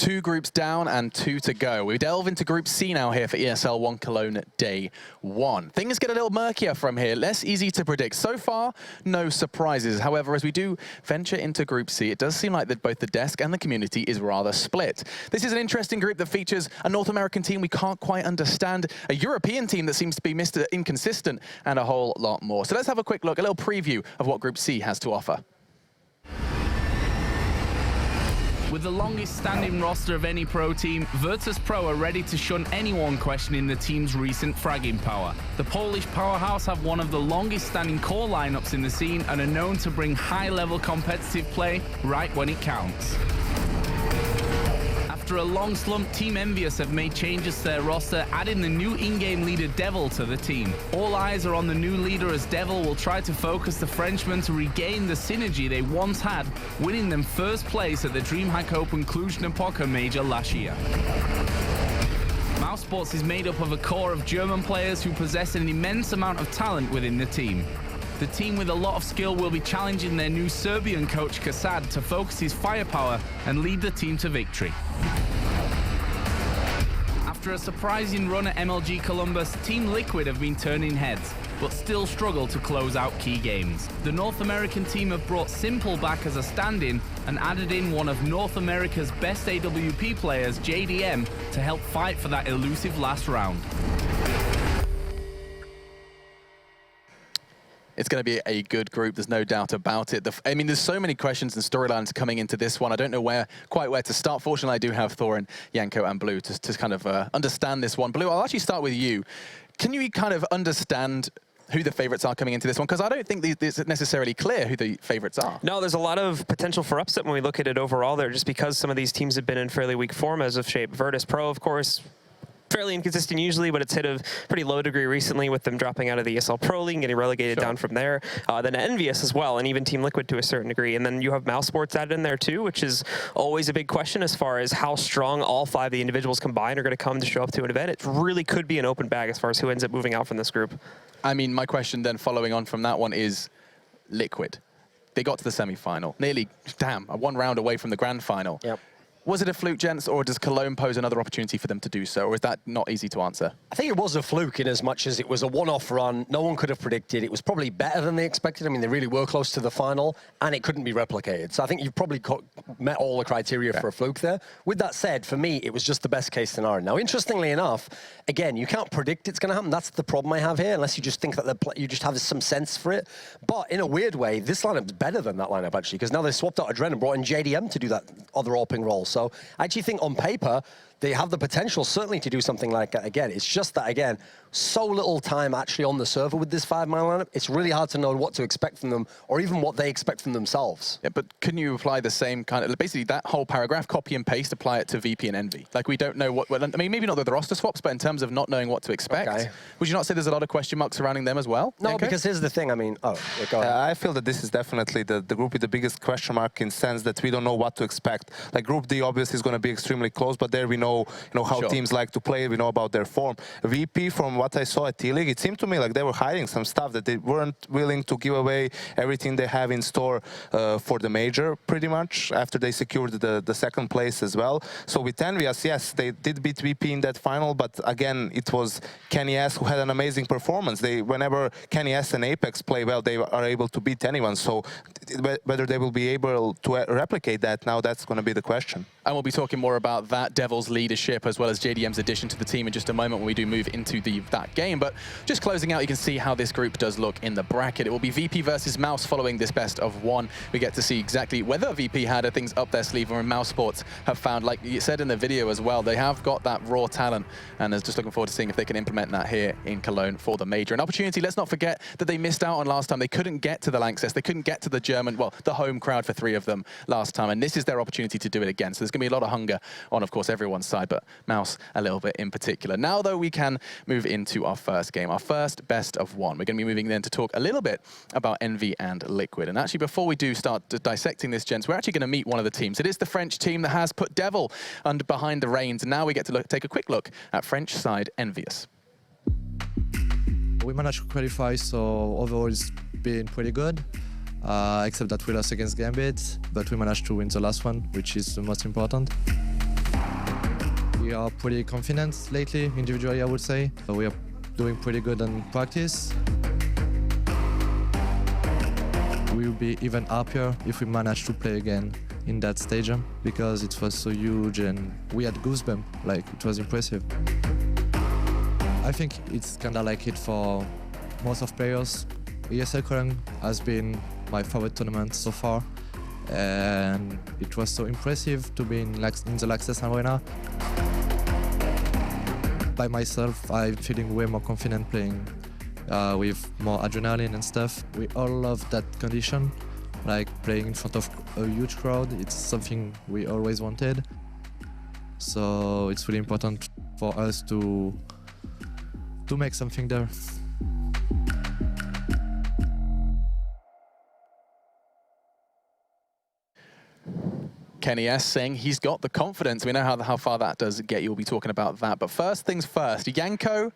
2 groups down and 2 to go. We delve into Group C now here for ESL One Cologne Day 1. Things get a little murkier from here, less easy to predict. So far, no surprises. However, as we do venture into Group C, it does seem like that both the desk and the community is rather split. This is an interesting group that features a North American team we can't quite understand, a European team that seems to be Mr. Inconsistent, and a whole lot more. So let's have a quick look, a little preview of what Group C has to offer. With the longest standing roster of any pro team, Virtus.pro are ready to shun anyone questioning the team's recent fragging power. The Polish powerhouse have one of the longest standing core lineups in the scene and are known to bring high-level competitive play right when it counts. After a long slump, Team EnVyUs have made changes to their roster, adding the new in-game leader Devil to the team. All eyes are on the new leader as Devil will try to focus the Frenchmen to regain the synergy they once had, winning them first place at the DreamHack Open Cluj-Napoca Major last year. Mousesports is made up of a core of German players who possess an immense amount of talent within the team. The team with a lot of skill will be challenging their new Serbian coach Kasad to focus his firepower and lead the team to victory. After a surprising run at MLG Columbus, Team Liquid have been turning heads, but still struggle to close out key games. The North American team have brought Simple back as a stand-in and added in one of North America's best AWP players, JDM, to help fight for that elusive last round. It's going to be a good group, there's no doubt about it. I mean, there's so many questions and storylines coming into this one. I don't know quite where to start. Fortunately, I do have Thorin, Janko, and Blue to kind of understand this one. Blue, I'll actually start with you. Can you kind of understand who the favorites are coming into this one? Because I don't think it's necessarily clear who the favorites are. No, there's a lot of potential for upset when we look at it overall there, just because some of these teams have been in fairly weak form as of shape. Virtus.pro, of course, fairly inconsistent usually, but it's hit a pretty low degree recently with them dropping out of the ESL Pro League and getting relegated down from there. Then EnVyUs as well, and even Team Liquid to a certain degree. And then you have Mousesports added in there too, which is always a big question as far as how strong all 5 of the individuals combined are going to come to show up to an event. It really could be an open bag as far as who ends up moving out from this group. I mean, my question then following on from that one is Liquid. They got to the semi-final, nearly, one round away from the grand final. Yep. Was it a fluke, gents, or does Cologne pose another opportunity for them to do so, or is that not easy to answer? I think it was a fluke in as much as it was a one-off run. No one could have predicted. It was probably better than they expected. I mean, they really were close to the final, and it couldn't be replicated. So I think you've probably met all the criteria for a fluke there. With that said, for me, it was just the best-case scenario. Now, interestingly enough, again, you can't predict it's going to happen. That's the problem I have here, unless you just think that you just have some sense for it. But in a weird way, this lineup's better than that lineup, actually, because now they swapped out Adren and brought in JDM to do that other AWPing role. So I actually think on paper, they have the potential certainly to do something like that again. It's just that, again, so little time actually on the server with this 5-man lineup. It's really hard to know what to expect from them or even what they expect from themselves. Yeah, but couldn't you apply the same kind of, basically that whole paragraph, copy and paste, apply it to VP and Envy? Like, we don't know what, I mean, maybe not the roster swaps, but in terms of not knowing what to expect, would you not say there's a lot of question marks surrounding them as well? No, Janko? because here's the thing, I mean, go ahead. I feel that this is definitely the group with the biggest question mark in the sense that we don't know what to expect. Like, Group D obviously is going to be extremely close, but there we know, how teams like to play, we know about their form. VP, from what I saw at T-League, it seemed to me like they were hiding some stuff, that they weren't willing to give away everything they have in store for the major, pretty much, after they secured the second place as well. So with EnVyUs, yes, they did beat VP in that final, but again, it was Kenny S who had an amazing performance. Whenever Kenny S and Apex play well, they are able to beat anyone. So whether they will be able to replicate that now, that's going to be the question. And we'll be talking more about that Devil's leadership as well as JDM's addition to the team in just a moment when we do move into that game. But just closing out, you can see how this group does look in the bracket. It will be VP versus Mouse following this best of 1. We get to see exactly whether VP had things up their sleeve, or Mousesports have found, like you said in the video as well, they have got that raw talent, and is just looking forward to seeing if they can implement that here in Cologne for the major. An opportunity, let's not forget, that they missed out on last time. They couldn't get to the LANXESS. They couldn't get to the German, well, the home crowd for 3 of them last time, and this is their opportunity to do it again. So there's going to be a lot of hunger on, of course, everyone's side, but Mouse a little bit in particular. Now, though, we can move into our first game, our first best of 1. We're going to be moving then to talk a little bit about Envy and Liquid. And actually, before we do start dissecting this, gents, we're actually going to meet one of the teams. It is the French team that has put Devil behind the reins. And now we get to take a quick look at French side EnVyUs. We managed to qualify, so overall it's been pretty good. Except that we lost against Gambit, but we managed to win the last one, which is the most important. We are pretty confident lately, individually, I would say. We are doing pretty good in practice. We will be even happier if we manage to play again in that stadium, because it was so huge and we had goosebumps, like it was impressive. I think it's kind of like it for most of players. ESL Cologne has been my favorite tournament so far, and it was so impressive to be in the LANXESS arena. By myself, I'm feeling way more confident playing with more adrenaline and stuff. We all love that condition, like playing in front of a huge crowd. It's something we always wanted. So it's really important for us to make something there. Kenny S saying he's got the confidence. We know how far that does get you. We'll be talking about that. But first things first, Janko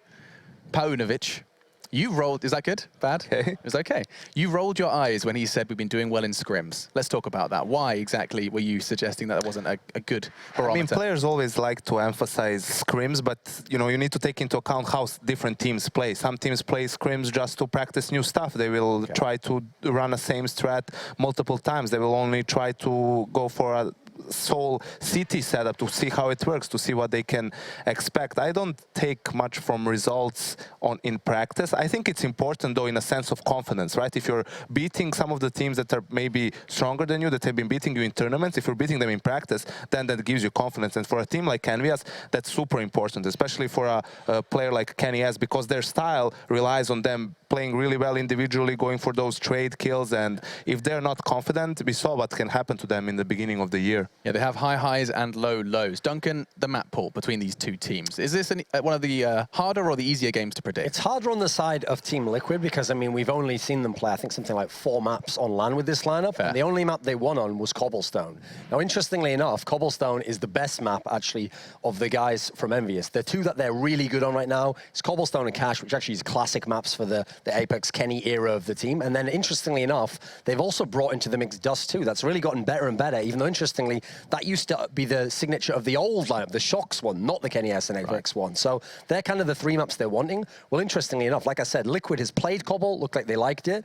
Paunovic, you rolled, is that good? Bad? Okay. It was okay. You rolled your eyes when he said we've been doing well in scrims. Let's talk about that. Why exactly were you suggesting that wasn't a good barometer? I mean, players always like to emphasize scrims, but you know, you need to take into account how different teams play. Some teams play scrims just to practice new stuff. They will try to run the same strat multiple times. They will only try to go for a sole CT setup to see how it works, to see what they can expect. I don't take much from results in practice. I think it's important though in a sense of confidence, right? If you're beating some of the teams that are maybe stronger than you, that have been beating you in tournaments, if you're beating them in practice, then that gives you confidence. And for a team like EnVyUs, that's super important, especially for a player like Kenny S, because their style relies on them playing really well individually, going for those trade kills, and if they're not confident, we saw what can happen to them in the beginning of the year. Yeah, they have high highs and low lows. Duncan, the map pool between these two teams, is this one of the harder or the easier games to predict? It's harder on the side of Team Liquid because, I mean, we've only seen them play, I think, something like 4 maps on LAN with this lineup. Fair. And the only map they won on was Cobblestone. Now, interestingly enough, Cobblestone is the best map, actually, of the guys from EnVyUs. The two that they're really good on right now is Cobblestone and Cash, which actually is classic maps for the Apex Kenny era of the team. And then, interestingly enough, they've also brought into the mix Dust 2. That's really gotten better and better, even though, interestingly, that used to be the signature of the old lineup, the Shocks one, not the Kenny S and Apex one. So they're kind of the 3 maps they're wanting. Well, interestingly enough, like I said, Liquid has played Cobble, looked like they liked it.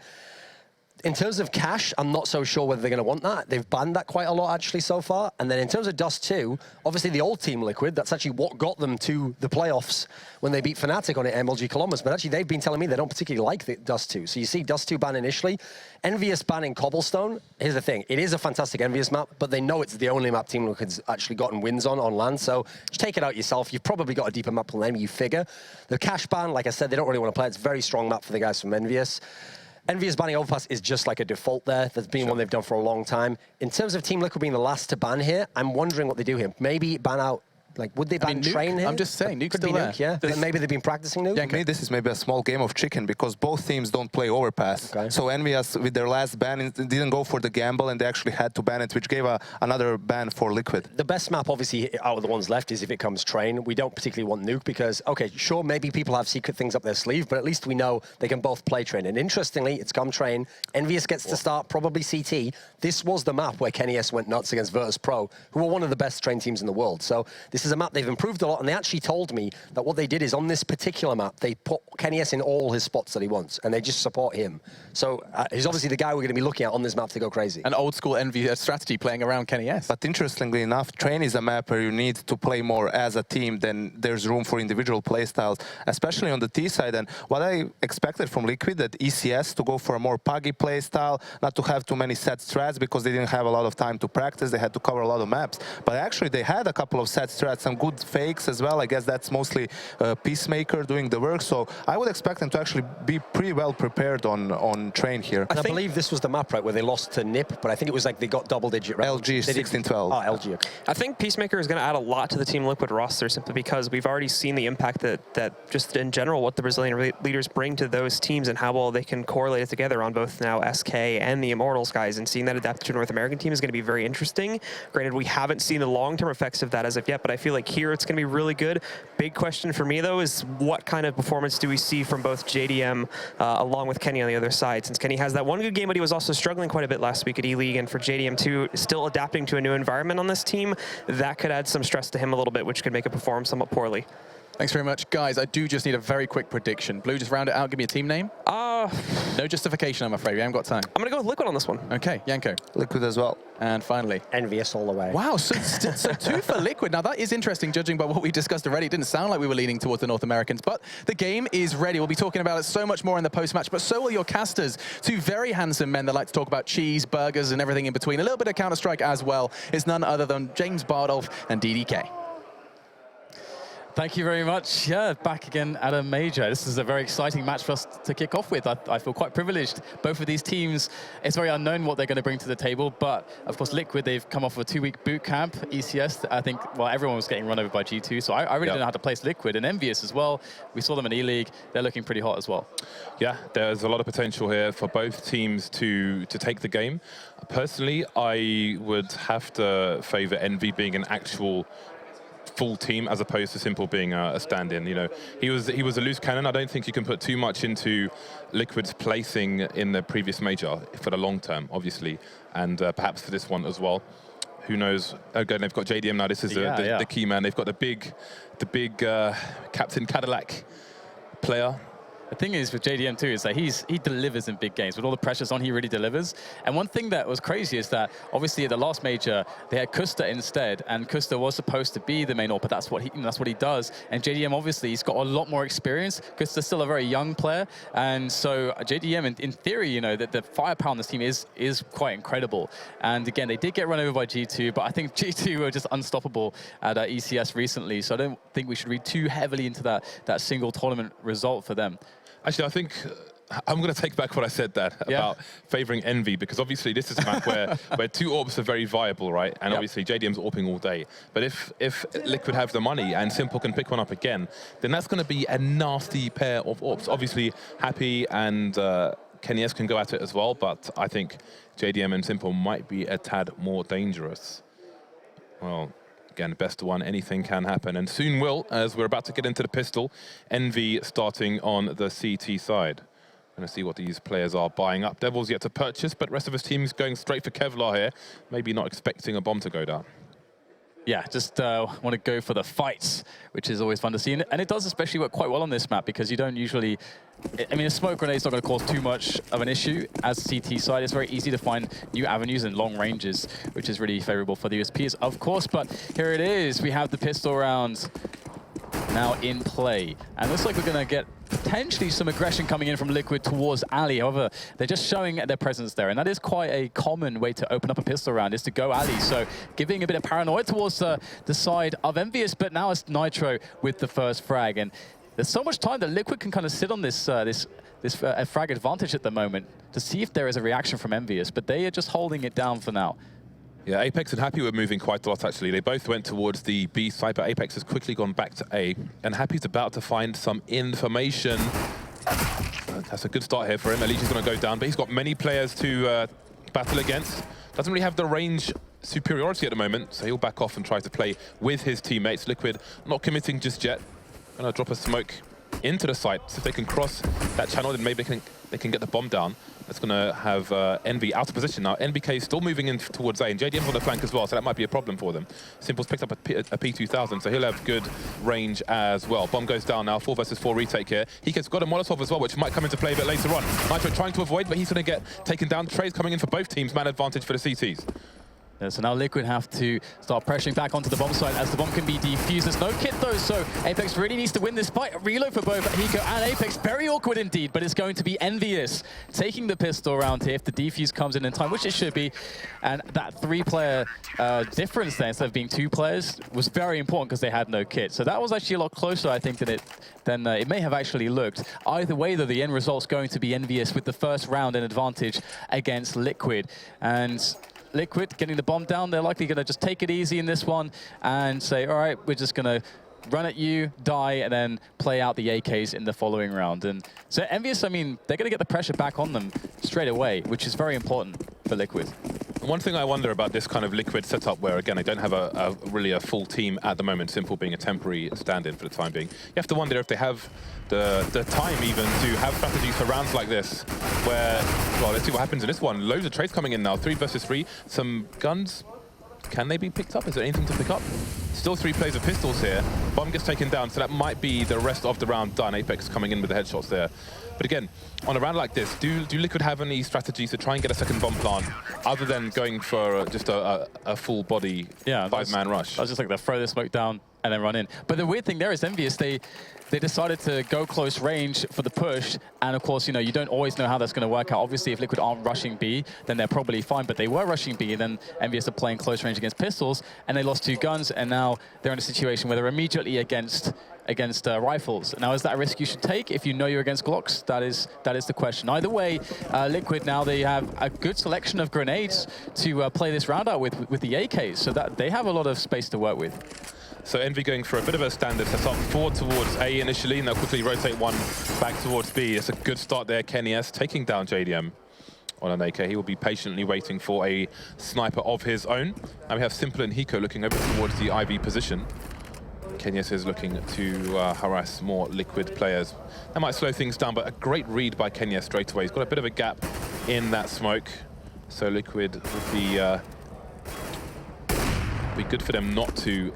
In terms of Cash, I'm not so sure whether they're going to want that. They've banned that quite a lot, actually, so far. And then in terms of Dust 2, obviously the old Team Liquid, that's actually what got them to the playoffs when they beat Fnatic on it, MLG Columbus. But actually, they've been telling me they don't particularly like the Dust 2. So you see Dust 2 ban initially. EnVyUs banning Cobblestone. Here's the thing. It is a fantastic EnVyUs map, but they know it's the only map Team Liquid's actually gotten wins on LAN. So just take it out yourself. You've probably got a deeper map than them, you figure. The Cash ban, like I said, they don't really want to play. It's a very strong map for the guys from EnVyUs. EnVyUs banning Overpass is just like a default there. That's been one they've done for a long time. In terms of Team Liquid being the last to ban here, I'm wondering what they do here. Maybe ban out, like, would they ban Train here? I'm just saying, Nuke's Could still be there. Nuke, yeah. Then maybe they've been practicing Nuke. Yeah, to me, this is maybe a small game of chicken because both teams don't play Overpass. Okay. So EnVyUs, with their last ban, didn't go for the gamble and they actually had to ban it, which gave another ban for Liquid. The best map, obviously, out of the ones left is if it comes Train. We don't particularly want Nuke because, okay, sure, maybe people have secret things up their sleeve, but at least we know they can both play Train. And interestingly, it's come Train. EnVyUs gets to start probably CT. This was the map where Kenny S went nuts against Virtus Pro, who are one of the best Train teams in the world. So this is a map they've improved a lot, and they actually told me that what they did is on this particular map, they put Kenny S in all his spots that he wants, and they just support him. So he's obviously the guy we're going to be looking at on this map to go crazy. An old school EnVyUs strategy playing around Kenny S. But interestingly enough, Train is a map where you need to play more as a team than there's room for individual playstyles, especially on the T side. And what I expected from Liquid, that ECS to go for a more puggy playstyle, not to have too many set strats because they didn't have a lot of time to practice. They had to cover a lot of maps. But actually, they had a couple of set strats, some good fakes as well. I guess that's mostly Peacemaker doing the work. So I would expect them to actually be pretty well prepared on Train here. I believe this was the map, right, where they lost to NIP, but I think it was like they got double-digit rounds. LG 16-12. Oh, LG, okay. I think Peacemaker is going to add a lot to the Team Liquid roster simply because we've already seen the impact that just in general what the Brazilian leaders bring to those teams and how well they can correlate it together on both now SK and the Immortals guys, and seeing that adapt to a North American team is going to be very interesting. Granted, we haven't seen the long-term effects of that as of yet, but I feel like here it's going to be really good. Big question for me, though, is what kind of performance do we see from both JDM along with Kenny on the other side? Since Kenny has that one good game, but he was also struggling quite a bit last week at E-League, and for JDM too, still adapting to a new environment on this team, that could add some stress to him a little bit, which could make it perform somewhat poorly. Thanks very much. Guys, I do just need a very quick prediction. Blue, just round it out. Give me a team name. No justification, I'm afraid. We haven't got time. I'm going to go with Liquid on this one. Okay, Yanko. Liquid as well. And finally. EnVyUs all the way. Wow, so 2 for Liquid. Now, that is interesting, judging by what we discussed already. It didn't sound like we were leaning towards the North Americans, but the game is ready. We'll be talking about it so much more in the post-match, but so will your casters. 2 very handsome men that like to talk about cheese, burgers, and everything in between. A little bit of Counter-Strike as well. It's none other than James Bardolph and DDK. Thank you very much. Yeah, back again at a major. This is a very exciting match for us to kick off with. I feel quite privileged. Both of these teams, it's very unknown what they're going to bring to the table, but of course Liquid, they've come off of a 2-week boot camp. ECS, I think, well, everyone was getting run over by G2, so I really don't know how to place Liquid. And EnVyUs as well. We saw them in E-League. They're looking pretty hot as well. Yeah, there's a lot of potential here for both teams to take the game. Personally, I would have to favor EnVy being an actual full team as opposed to Simple being a stand-in. You know, he was a loose cannon. I don't think you can put too much into Liquid's placing in the previous major for the long term, obviously, and perhaps for this one as well. Who knows? Again, they've got JDM now. This is the key man. They've got the big Captain Cadillac player. The thing is with JDM too is that he delivers in big games. With all the pressures on, he really delivers. And one thing that was crazy is that obviously at the last major they had Kusta instead, and Kusta was supposed to be the main AWP, but that's what he does. And JDM obviously he's got a lot more experience. Kusta's still a very young player, and so JDM in theory, you know, that the firepower on this team is quite incredible. And again, they did get run over by G2, but I think G2 were just unstoppable at ECS recently. So I don't think we should read too heavily into that single tournament result for them. Actually, I think I'm going to take back what I said there about favouring EnVy, because obviously this is a map where 2 AWPs are very viable, right? And obviously JDM's AWPing all day. But if Liquid have the money and Simple can pick one up again, then that's going to be a nasty pair of AWPs. Obviously, Happy and Kenny S can go at it as well, but I think JDM and Simple might be a tad more dangerous. Well, again, best of one, anything can happen, and soon will, as we're about to get into the pistol. EnVy starting on the CT side. Going to see what these players are buying up. Devil's yet to purchase, but rest of his team's going straight for Kevlar here. Maybe not expecting a bomb to go down. Yeah, just want to go for the fights, which is always fun to see. And it does especially work quite well on this map, because you don't usually... I mean, a smoke grenade's not going to cause too much of an issue. As CT side, it's very easy to find new avenues and long ranges, which is really favorable for the USPs, of course. But here it is. We have the pistol rounds now in play. And looks like we're going to get potentially some aggression coming in from Liquid towards Ali. However, they're just showing their presence there. And that is quite a common way to open up a pistol round, is to go Ali. So giving a bit of paranoia towards the side of EnVyUs, but now it's Nitro with the first frag. And there's so much time that Liquid can kind of sit on this frag advantage at the moment to see if there is a reaction from EnVyUs, but they are just holding it down for now. Yeah, Apex and Happy were moving quite a lot, actually. They both went towards the B side, but Apex has quickly gone back to A, and Happy's about to find some information. That's a good start here for him. Eligi's going to go down, but he's got many players to battle against. Doesn't really have the range superiority at the moment, so he'll back off and try to play with his teammates. Liquid not committing just yet. Gonna drop a smoke into the site, so if they can cross that channel, then maybe they can get the bomb down. That's gonna have EnVy out of position now. NBK is still moving in towards A, and JDM's on the flank as well, so that might be a problem for them. Simple's picked up a P2000, so he'll have good range as well. Bomb goes down now, 4 versus 4 retake here. He's got a Molotov as well, which might come into play a bit later on. Nitro trying to avoid, but he's gonna get taken down. Trey's coming in for both teams, man advantage for the CTs. Yeah, so now Liquid have to start pressuring back onto the bomb site as the bomb can be defused. There's no kit though, so Apex really needs to win this fight. A reload for both Hiko and Apex. Very awkward indeed, but it's going to be EnVyUs taking the pistol round here if the defuse comes in time, which it should be. And that 3-player difference there, instead of being 2 players, was very important because they had no kit. So that was actually a lot closer, I think, than it may have actually looked. Either way, though, the end result's going to be EnVyUs with the first round in advantage against Liquid. And Liquid getting the bomb down, they're likely going to just take it easy in this one and say, all right, we're just going to run at you, die, and then play out the AKs in the following round. And so EnVyUs, I mean, they're going to get the pressure back on them straight away, which is very important. for Liquid. One thing I wonder about this kind of Liquid setup, where again they don't have really a full team at the moment, Simple being a temporary stand-in for the time being. You have to wonder if they have the time even to have strategies for rounds like this, where, well, let's see what happens in this one. Loads of trades coming in now, 3 versus 3. Some guns, can they be picked up? Is there anything to pick up? Still 3 plays of pistols here. Bomb gets taken down, so that might be the rest of the round done. Apex coming in with the headshots there. But again, on a round like this, do Liquid have any strategies to try and get a second bomb plant, other than going for just a full body 5-man rush? I was just like, they'll throw the smoke down and then run in. But the weird thing there is EnVyUs, they decided to go close range for the push, and of course, you know, you don't always know how that's going to work out. Obviously, if Liquid aren't rushing B, then they're probably fine, but they were rushing B, and then EnVyUs are playing close range against pistols, and they lost 2 guns, and now they're in a situation where they're immediately against rifles. Now, is that a risk you should take if you know you're against Glocks? That is the question. Either way, Liquid now, they have a good selection of grenades to play this round out with the AKs, so that they have a lot of space to work with. So Envy going for a bit of a standard setup, forward towards A initially, and they'll quickly rotate one back towards B. It's a good start there. KennyS taking down JDM on an AK. He will be patiently waiting for a sniper of his own. And we have Simple and Hiko looking over towards the IV position. KennyS is looking to harass more Liquid players. That might slow things down, but a great read by KennyS straight away. He's got a bit of a gap in that smoke. So Liquid would be good for them not to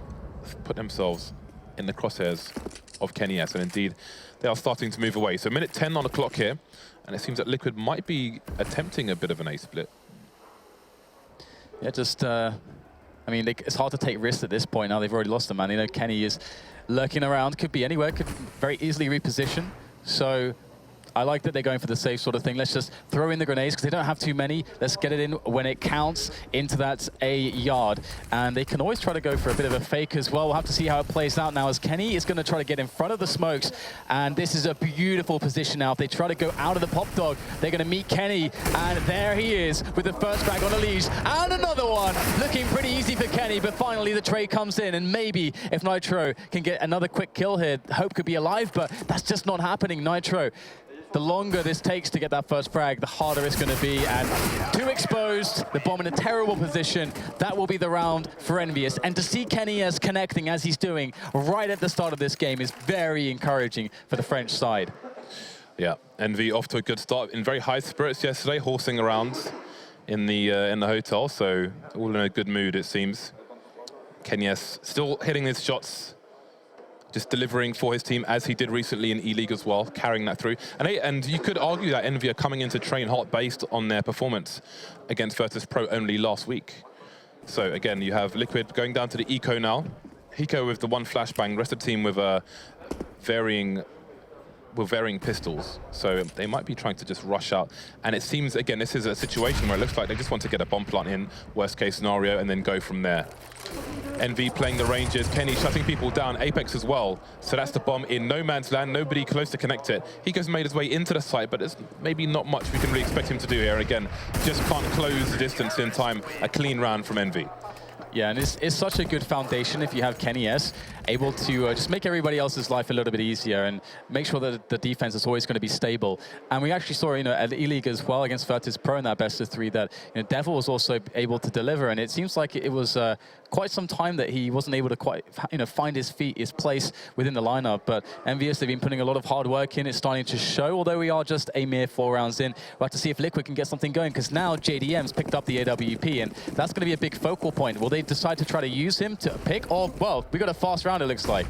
put themselves in the crosshairs of KennyS, and indeed they are starting to move away. So minute 10 on the clock here, and it seems that Liquid might be attempting a bit of an A split. Yeah, just, I mean, it's hard to take risks at this point now. They've already lost the man. You know, Kenny is lurking around, could be anywhere, could very easily reposition. So I like that they're going for the safe sort of thing. Let's just throw in the grenades because they don't have too many. Let's get it in when it counts into that A yard. And they can always try to go for a bit of a fake as well. We'll have to see how it plays out now as Kenny is going to try to get in front of the smokes. And this is a beautiful position now. If they try to go out of the pop dog, they're going to meet Kenny. And there he is with the first frag on a leash. And another one. Looking pretty easy for Kenny, but finally the trade comes in. And maybe if Nitro can get another quick kill here, Hope could be alive, but that's just not happening. Nitro, the longer this takes to get that first frag, the harder it's going to be. And 2 exposed, the bomb in a terrible position. That will be the round for EnVyUs. And to see KennyS connecting as he's doing right at the start of this game is very encouraging for the French side. Yeah, Envy off to a good start, in very high spirits yesterday, horsing around in the hotel, so all in a good mood it seems. KennyS still hitting his shots, just delivering for his team as he did recently in E-League as well, carrying that through. And you could argue that Envy are coming into train hot based on their performance against Virtus Pro only last week. So again, you have Liquid going down to the Eco now. Hiko with the 1 flashbang, rest of the team with varying pistols. So they might be trying to just rush out. And it seems, again, this is a situation where it looks like they just want to get a bomb plant in, worst case scenario, and then go from there. Envy playing the ranges, Kenny shutting people down, Apex as well. So that's the bomb in no man's land, nobody close to connect it. Hiko's made his way into the site, but there's maybe not much we can really expect him to do here. Again, just can't close the distance in time. A clean round from Envy. Yeah, and it's such a good foundation if you have KennyS able to just make everybody else's life a little bit easier and make sure that the defense is always going to be stable. And we actually saw, you know, at the E-League as well against Virtus Pro in that best of 3 that, you know, Devil was also able to deliver. And it seems like it was quite some time that he wasn't able to quite, you know, find his feet, his place within the lineup. But EnVyUs, they've been putting a lot of hard work in. It's starting to show, although we are just a mere 4 rounds in. We'll have to see if Liquid can get something going, because now JDM's picked up the AWP, and that's going to be a big focal point. Will they decide to try to use him to pick? Or, well, we got a fast round, it looks like.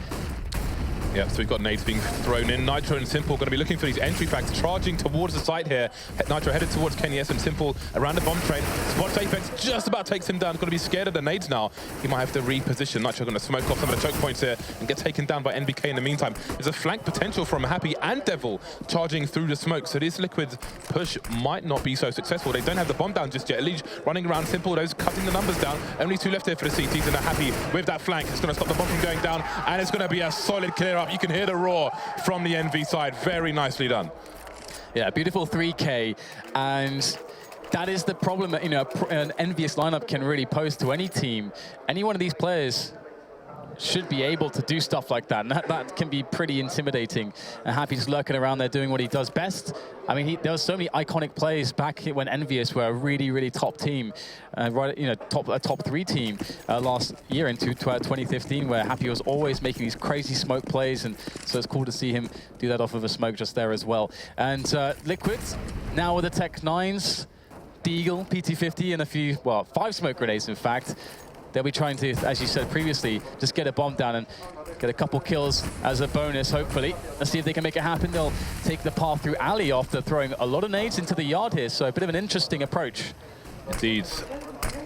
Yeah, so we've got nades being thrown in. Nitro and Simple going to be looking for these entry packs, charging towards the site here. Nitro headed towards KennyS, and Simple around the bomb train. Spots Apex, just about takes him down. Going to be scared of the nades now. He might have to reposition. Nitro going to smoke off some of the choke points here and get taken down by NBK in the meantime. There's a flank potential from Happy and Devil charging through the smoke, so this Liquid push might not be so successful. They don't have the bomb down just yet. Leech running around Simple, those cutting the numbers down. Only 2 left here for the CTs, and they're happy with that flank. It's going to stop the bomb from going down, and it's going to be a solid clear up. You can hear the roar from the Envy side. Very nicely done. Yeah, beautiful 3K, and that is the problem that, you know, an EnVyUs lineup can really pose to any team. Any one of these players should be able to do stuff like that. And that can be pretty intimidating. And Happy just lurking around there doing what he does best. I mean, there were so many iconic plays back when EnVyUs were a really, really top team, right? You know, top 3 team last year into 2015, where Happy was always making these crazy smoke plays, and so it's cool to see him do that off of a smoke just there as well. And Liquid now with the Tech 9s, Deagle, PT50, and a few, well, 5 smoke grenades in fact. They'll be trying to, as you said previously, just get a bomb down and get a couple kills as a bonus, hopefully. Let's see if they can make it happen. They'll take the path through alley after throwing a lot of nades into the yard here, so a bit of an interesting approach. Indeed.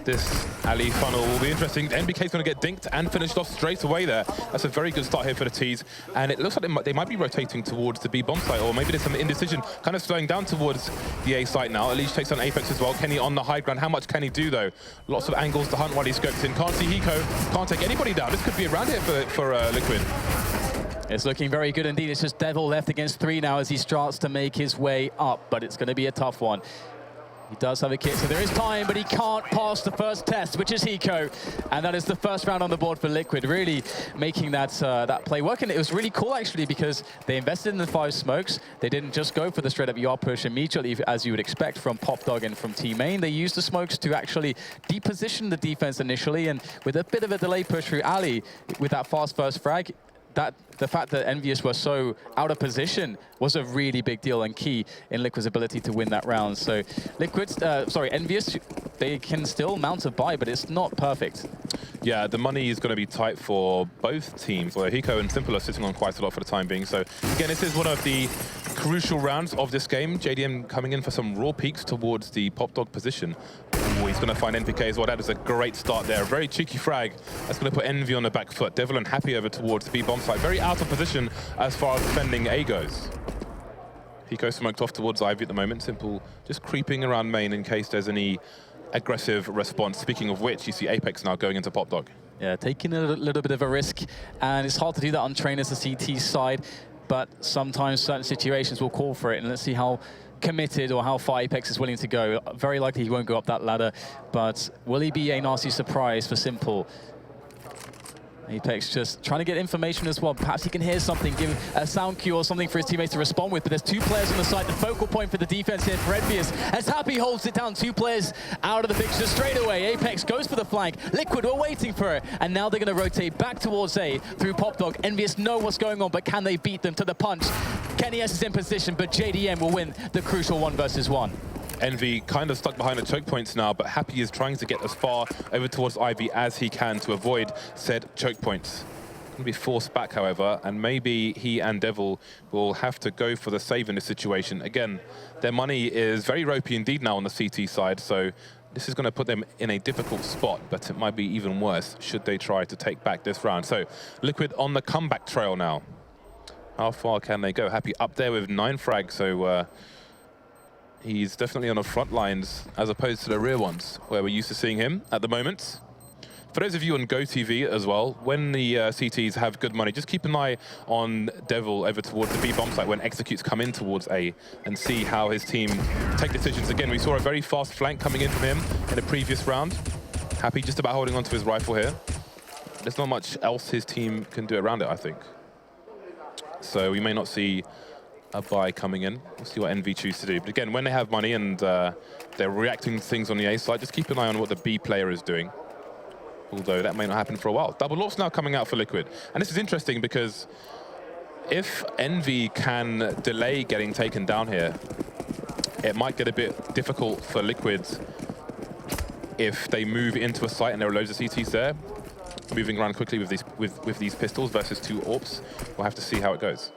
This alley funnel will be interesting. NBK's going to get dinked and finished off straight away there. That's a very good start here for the T's. And it looks like they might be rotating towards the B bomb site, or maybe there's some indecision kind of slowing down towards the A site now. Elise takes on Apex as well. Kenny on the high ground. How much can he do, though? Lots of angles to hunt while he scopes in. Can't see Hiko. Can't take anybody down. This could be a round here for Liquid. It's looking very good indeed. It's just Devil left against 3 now as he starts to make his way up, but it's going to be a tough one. He does have a kit, so there is time, but he can't pass the first test, which is Hiko. And that is the first round on the board for Liquid, really making that that play work. And it was really cool, actually, because they invested in the 5 smokes. They didn't just go for the straight-up ER push immediately, as you would expect from Popdog and from Team Main. They used the smokes to actually deposition the defense initially, and with a bit of a delay push through alley, with that fast first frag, the fact that EnVyUs were so out of position was a really big deal and key in Liquid's ability to win that round. So EnVyUs, they can still mount a buy, but it's not perfect. Yeah, the money is going to be tight for both teams, where Hiko and Simple are sitting on quite a lot for the time being. So again, this is one of the crucial rounds of this game. JDM coming in for some raw peaks towards the Popdog position. Ooh, he's going to find NPK as well. That is a great start there. A very cheeky frag. That's going to put Envy on the back foot. Devil and Happy over towards the B bomb site. Very out of position as far as defending A goes. Hiko smoked off towards Ivy at the moment. Simple just creeping around main in case there's any aggressive response. Speaking of which, you see Apex now going into Popdog. Yeah, taking a little bit of a risk, and it's hard to do that on trainers, the CT side, but sometimes certain situations will call for it, and let's see how committed or how far Apex is willing to go. Very likely he won't go up that ladder, but will he be a nasty surprise for Simple? Apex just trying to get information as well. Perhaps he can hear something, give a sound cue or something for his teammates to respond with. But there's 2 players on the side. The focal point for the defense here for EnVyUs, as Happy holds it down. 2 players out of the picture straight away. Apex goes for the flank. Liquid were waiting for it. And now they're going to rotate back towards A through Popdog. EnVyUs know what's going on, but can they beat them to the punch? Kenny S is in position, but JDM will win the crucial 1 versus 1. Envy kind of stuck behind the choke points now, but Happy is trying to get as far over towards Ivy as he can to avoid said choke points. Going to be forced back, however, and maybe he and Devil will have to go for the save in this situation. Again, their money is very ropey indeed now on the CT side, so this is going to put them in a difficult spot, but it might be even worse should they try to take back this round. So Liquid on the comeback trail now. How far can they go? Happy up there with 9 frags, so he's definitely on the front lines as opposed to the rear ones, where we're used to seeing him at the moment. For those of you on GoTV as well, when the CTs have good money, just keep an eye on Devil over towards the B bomb site when executes come in towards A and see how his team take decisions. Again, we saw a very fast flank coming in from him in the previous round. Happy just about holding onto his rifle here. There's not much else his team can do around it, I think. So we may not see a buy coming in. We'll see what Envy choose to do. But again, when they have money and they're reacting to things on the A side, just keep an eye on what the B player is doing. Although that may not happen for a while. Double AWP's now coming out for Liquid. And this is interesting because if Envy can delay getting taken down here, it might get a bit difficult for Liquid if they move into a site and there are loads of CTs there. Moving around quickly with these pistols versus 2 AWPs. We'll have to see how it goes.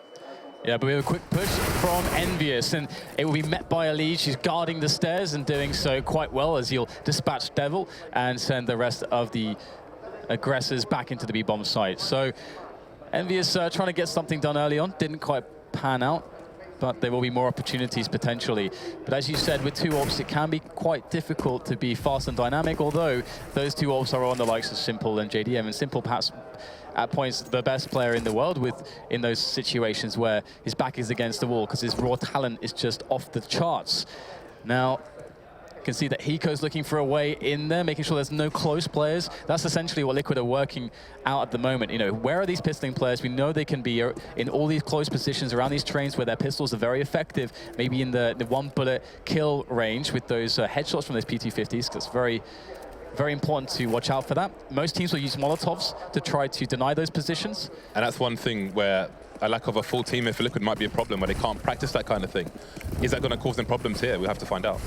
Yeah, but we have a quick push from EnVyUs, and it will be met by a lead. She's guarding the stairs and doing so quite well, as he'll dispatch Devil and send the rest of the aggressors back into the B-bomb site. So EnVyUs trying to get something done early on, didn't quite pan out, but there will be more opportunities potentially. But as you said, with 2 AWPs, it can be quite difficult to be fast and dynamic, although those 2 AWPs are on the likes of Simple and JDM, and Simple perhaps at points the best player in the world in those situations where his back is against the wall, because his raw talent is just off the charts. Now, You can see that Hiko's looking for a way in there, making sure there's no close players. That's essentially what Liquid are working out at the moment. You know, where are these pistoling players? We know they can be in all these close positions around these trains where their pistols are very effective, maybe in the one bullet kill range with those headshots from those PT-50s. That's very important to watch out for that. Most teams will use Molotovs to try to deny those positions. And that's one thing where a lack of a full team for Liquid might be a problem, where they can't practice that kind of thing. Is that going to cause them problems here? We'll have to find out.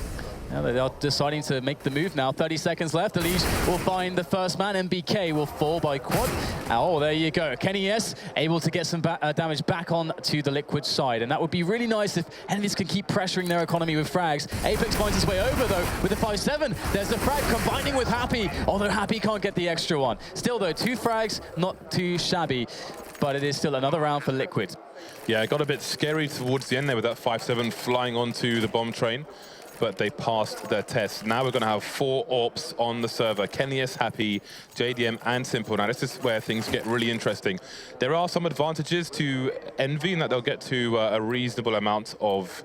Yeah, they are deciding to make the move now. 30 seconds left. EnVyUs will find the first man. MBK will fall by quad. Oh, there you go. KennyS able to get some damage back on to the Liquid side. And that would be really nice if EnVyUs can keep pressuring their economy with frags. Apex finds his way over, though, with the 5-7. There's the frag combining with Happy, although Happy can't get the extra one. Still, though, 2 frags, not too shabby. But it is still another round for Liquid. Yeah, it got a bit scary towards the end there with that 5-7 flying onto the bomb train. But they passed their test. Now we're going to have 4 AWPs on the server. KennyS, Happy, JDM, and Simple. Now, this is where things get really interesting. There are some advantages to Envy in that they'll get to a reasonable amount of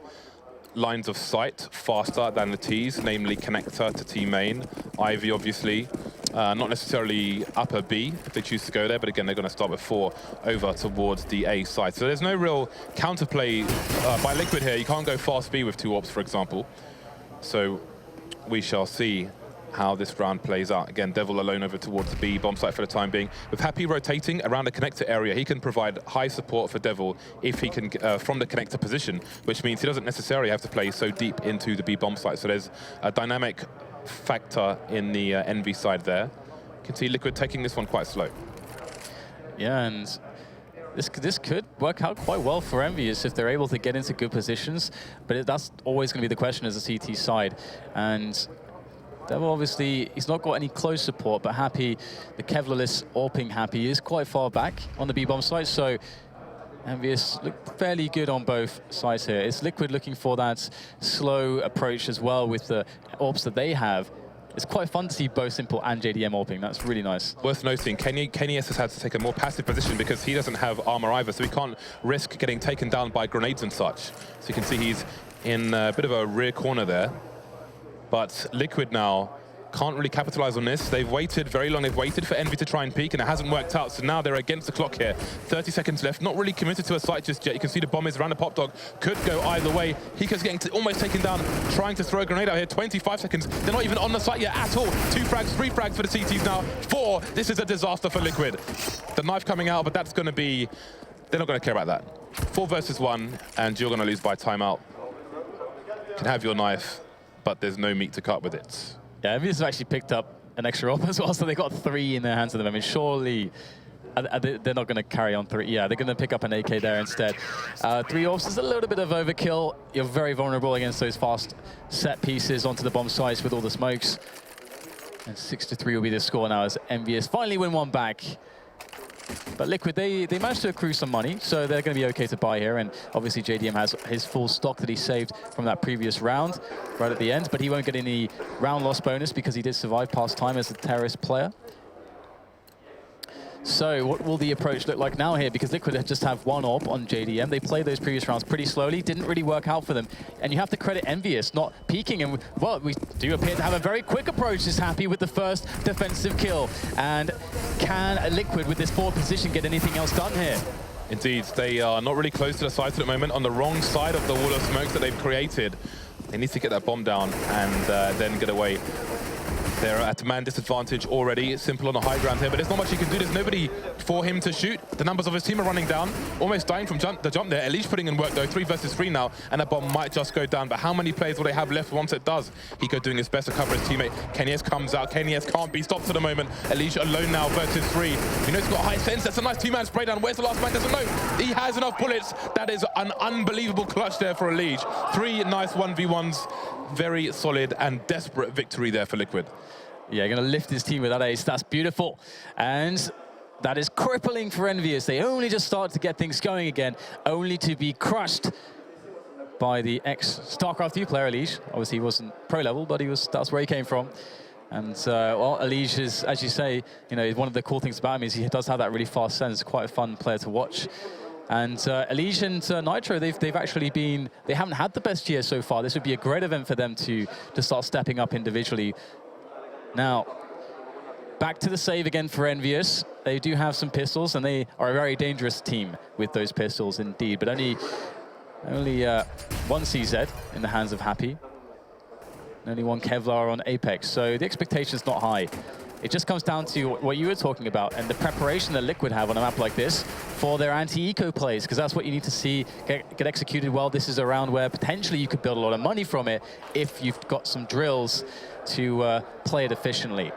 lines of sight faster than the Ts, namely connector to T main, Ivy, obviously. Not necessarily upper B if they choose to go there, but again, they're going to start with 4 over towards the A side. So there's no real counterplay by Liquid here. You can't go fast B with 2 AWPs, for example. So we shall see how this round plays out. Again, Devil alone over towards the B bomb site for the time being. With Happy rotating around the connector area, he can provide high support for Devil if he can from the connector position, which means he doesn't necessarily have to play so deep into the B bomb site. So there's a dynamic factor in the Envy side there. You can see Liquid taking this one quite slow. Yeah, and this could work out quite well for EnVyUs if they're able to get into good positions, but that's always going to be the question as a CT side. And Devil, obviously, he's not got any close support, but Happy, the Kevlarless AWPing Happy, is quite far back on the B-bomb side, so EnVyUs look fairly good on both sides here. It's Liquid looking for that slow approach as well with the AWPs that they have. It's quite fun to see both Simple and JDM AWPing. That's really nice. Worth noting, KennyS has had to take a more passive position because he doesn't have armor either, so he can't risk getting taken down by grenades and such. So you can see he's in a bit of a rear corner there. But Liquid now can't really capitalize on this. They've waited very long. They've waited for Envy to try and peek, and it hasn't worked out. So now they're against the clock here. 30 seconds left. Not really committed to a site just yet. You can see the bomb is around the pop dog. Could go either way. Hiko's getting almost taken down, trying to throw a grenade out here. 25 seconds. They're not even on the site yet at all. 2 frags, 3 frags for the CTs now. 4. This is a disaster for Liquid. The knife coming out, but that's going to be... They're not going to care about that. 4 versus 1, and you're going to lose by timeout. You can have your knife, but there's no meat to cut with it. Yeah, EnVyUs have actually picked up an extra AWP as well, so they got 3 in their hands at the moment. Surely they're not going to carry on 3. Yeah, they're going to pick up an AK there instead. 3 AWPs is a little bit of overkill. You're very vulnerable against those fast set pieces onto the bomb sites with all the smokes. And 6-3 will be the score now as EnVyUs finally win one back. But Liquid, they managed to accrue some money, so they're going to be okay to buy here. And obviously JDM has his full stock that he saved from that previous round right at the end, but he won't get any round loss bonus because he did survive past time as a terrorist player. So what will the approach look like now here? Because Liquid just have 1 AWP on JDM. They played those previous rounds pretty slowly. Didn't really work out for them. And you have to credit EnVyUs not peeking. And well, we do appear to have a very quick approach. Is Happy with the first defensive kill. And can Liquid with this forward position get anything else done here? Indeed, they are not really close to the site at the moment. On the wrong side of the wall of smokes that they've created. They need to get that bomb down and then get away. They're at man disadvantage already. Simple on the high ground here, but there's not much he can do. There's nobody for him to shoot. The numbers of his team are running down, almost dying from the jump there. EnVyUs putting in work though, 3 versus 3 now, and that bomb might just go down. But how many players will they have left once it does? Hiko doing his best to cover his teammate. KennyS comes out. KennyS can't be stopped at the moment. EnVyUs alone now versus 3. You know he's got high sense. That's a nice 2-man spray down. Where's the last man? Doesn't know. He has enough bullets. That is an unbelievable clutch there for EnVyUs. 3 nice 1v1s. Very solid and desperate victory there for Liquid. Yeah, going to lift his team with that ace. That's beautiful. And that is crippling for EnVyUs. They only just started to get things going again, only to be crushed by the ex-StarCraft 2 player, EnVyUs. Obviously, he wasn't pro level, but that's where he came from. And, well, EnVyUs is, as you say, you know, one of the cool things about him is he does have that really fast sense. Quite a fun player to watch. And Elise and Nitro, they haven't had the best year so far. This would be a great event for them to start stepping up individually. Now, back to the save again for EnVyUs. They do have some pistols, and they are a very dangerous team with those pistols indeed. But only one CZ in the hands of Happy. And only one Kevlar on Apex. So the expectation's not high. It just comes down to what you were talking about and the preparation that Liquid have on a map like this for their anti-eco plays, because that's what you need to see get executed well. This is a round where potentially you could build a lot of money from it if you've got some drills to play it efficiently.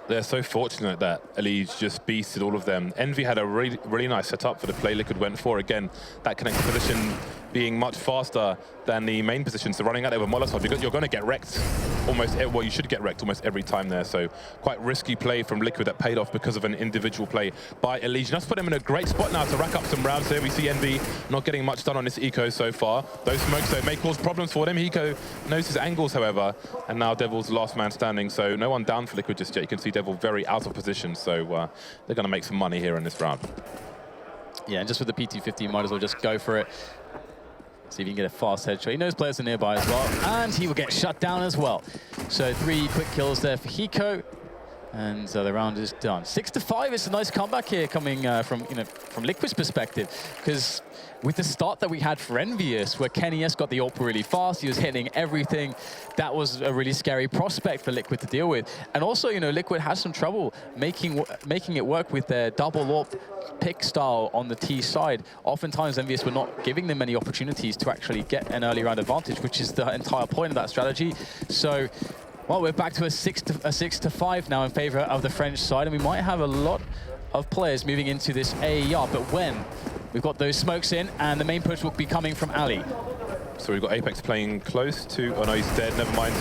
They're so fortunate that Elise just beasted all of them. Envy had a really nice setup for the play Liquid went for. Again, that connected position being much faster than the main position. So running out there with Molotov, you're going to get wrecked almost, well, you should get wrecked almost every time there. So quite risky play from Liquid that paid off because of an individual play by Elise. That's put him in a great spot now to rack up some rounds here. We see Envy not getting much done on this eco so far. Those smokes, though, may cause problems for them. Eco knows his angles, however, and now Devil's last man standing. So no one down for Liquid just yet. You can see Devil very out of position. So they're going to make some money here in this round. Yeah, and just with the PT-50, might as well just go for it. See if you can get a fast headshot. He knows players are nearby as well, and he will get shut down as well. So 3 quick kills there for Hiko, and the round is done. 6-5. It's a nice comeback here coming from Liquid's perspective, because with the start that we had for EnVyUs, where KennyS got the AWP really fast, he was hitting everything. That was a really scary prospect for Liquid to deal with. And also, Liquid has some trouble making it work with their double AWP pick style on the T side. Oftentimes, EnVyUs were not giving them many opportunities to actually get an early round advantage, which is the entire point of that strategy. So, well, we're back to a 6-5 now in favor of the French side, and we might have a lot of players moving into this AER, but when? We've got those smokes in, and the main push will be coming from Ali. So we've got Apex playing close to... Oh, no, he's dead. Never mind.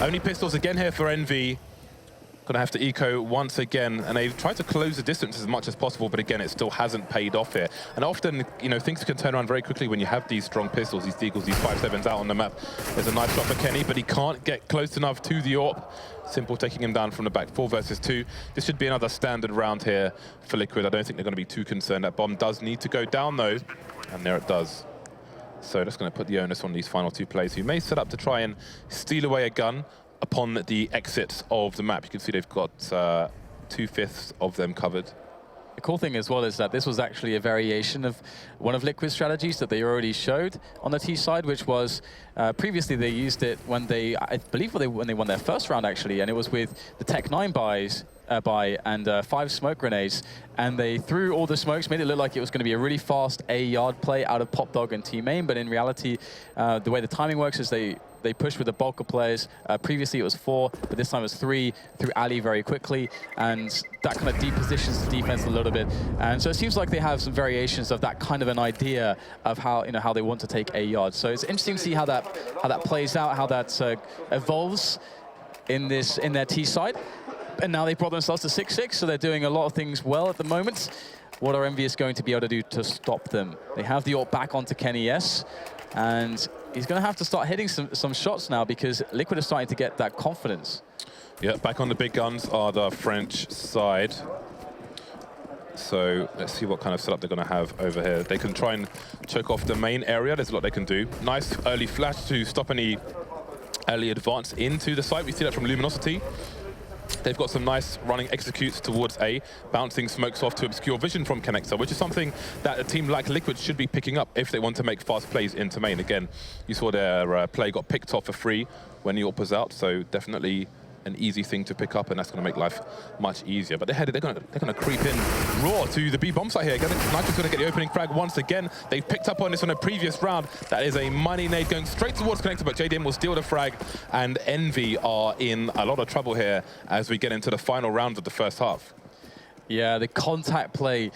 Only pistols again here for Envy. Going to have to eco once again. And they've tried to close the distance as much as possible, but again, it still hasn't paid off here. And often, things can turn around very quickly when you have these strong pistols, these Deagles, these 5.7s out on the map. There's a nice shot for Kenny, but he can't get close enough to the AWP. Simple taking him down from the back, 4 versus 2. This should be another standard round here for Liquid. I don't think they're going to be too concerned. That bomb does need to go down, though, and there it does. So that's going to put the onus on these final 2 players, who may set up to try and steal away a gun upon the exit of the map. You can see they've got 2/5 of them covered. The cool thing as well is that this was actually a variation of one of Liquid's strategies that they already showed on the T side, which was previously they used it when I believe when they won their first round actually, and it was with the Tech 9 buy and 5 smoke grenades, and they threw all the smokes, made it look like it was going to be a really fast A-yard play out of Pop Dog and Team Main, but in reality, the way the timing works is they pushed with the bulk of players. Previously it was 4, but this time it was 3 through Ali very quickly, and that kind of depositions the defense a little bit. And so it seems like they have some variations of that kind of an idea of how how they want to take A-yard. So it's interesting to see how that plays out, how that evolves in their T side. And now they've brought themselves to 6-6, so they're doing a lot of things well at the moment. What are EnVyUs going to be able to do to stop them? They have the AWP back onto KennyS, and he's going to have to start hitting some shots now, because Liquid is starting to get that confidence. Yeah, back on the big guns are the French side. So let's see what kind of setup they're going to have over here. They can try and choke off the main area. There's a lot they can do. Nice early flash to stop any early advance into the site. We see that from Luminosity. They've got some nice running executes towards A, bouncing smokes off to obscure vision from Connector, which is something that a team like Liquid should be picking up if they want to make fast plays into main. Again, you saw their play got picked off for free when the AWP was out, so definitely an easy thing to pick up, and that's going to make life much easier. But they're going to creep in raw to the B bomb site here. Nitro's going to get the opening frag once again. They've picked up on this on a previous round. That is a money nade going straight towards Connector, but JDM will steal the frag, and Envy are in a lot of trouble here as we get into the final round of the first half. Yeah, the contact play,